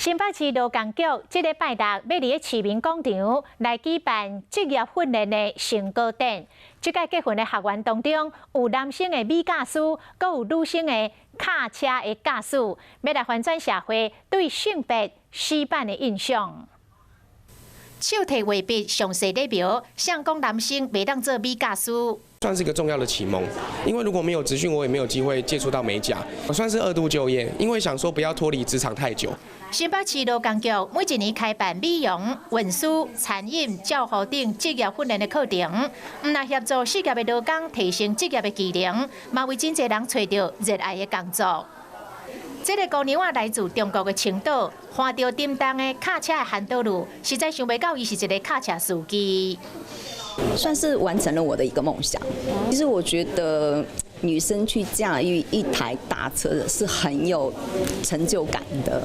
新北市劳工局这个拜六要伫市民广场来举办职业训练的成果展。这届结训的学员当中，有男生的米驾驶，阁有女生的卡车的驾驶，要来反转社会对性别死板的印象。手提画笔详细列表，想讲男生袂当做米驾驶。 算是一个重要的启蒙，因为如果没有职训，我也没有机会接触到美甲。我算是2度就业，因为想说不要脱离职场太久。新北市劳工局每一年开办美容、运输、餐饮、教护等职业训练的课程，唔但协助失业的劳工提升职业的技能，嘛为真侪人找到热爱的工作。这个姑娘啊，来自中国的青岛，看到叮当的卡车的handle路，实在想袂到伊是一个卡车司机。 算是完成了我的一个梦想。其实我觉得女生去驾驭一台大车是很有成就感的。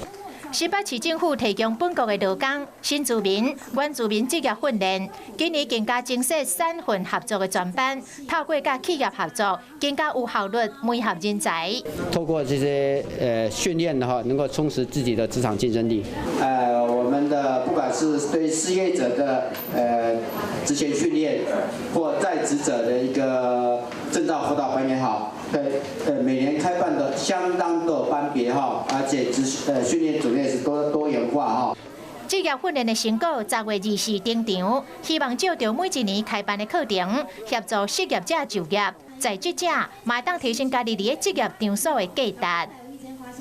新北市政府提供本国的劳工、新住民、原住民职业训练，今年更加增设3份合作的专班，透过甲企业合作，更加有效率媒合人才。透过这些训练的话，能够充实自己的职场竞争力。我们的不管是对失业者的职前训练，或在职者的一个证照辅导班也好，每年开办的相当的班别哈，而且训练种类是多元化哈。 职业训练的成果10月24登场，希望借着每一年开办的课程，协助失业者就业，在职者嘛当提升家己伫职业场所的价值。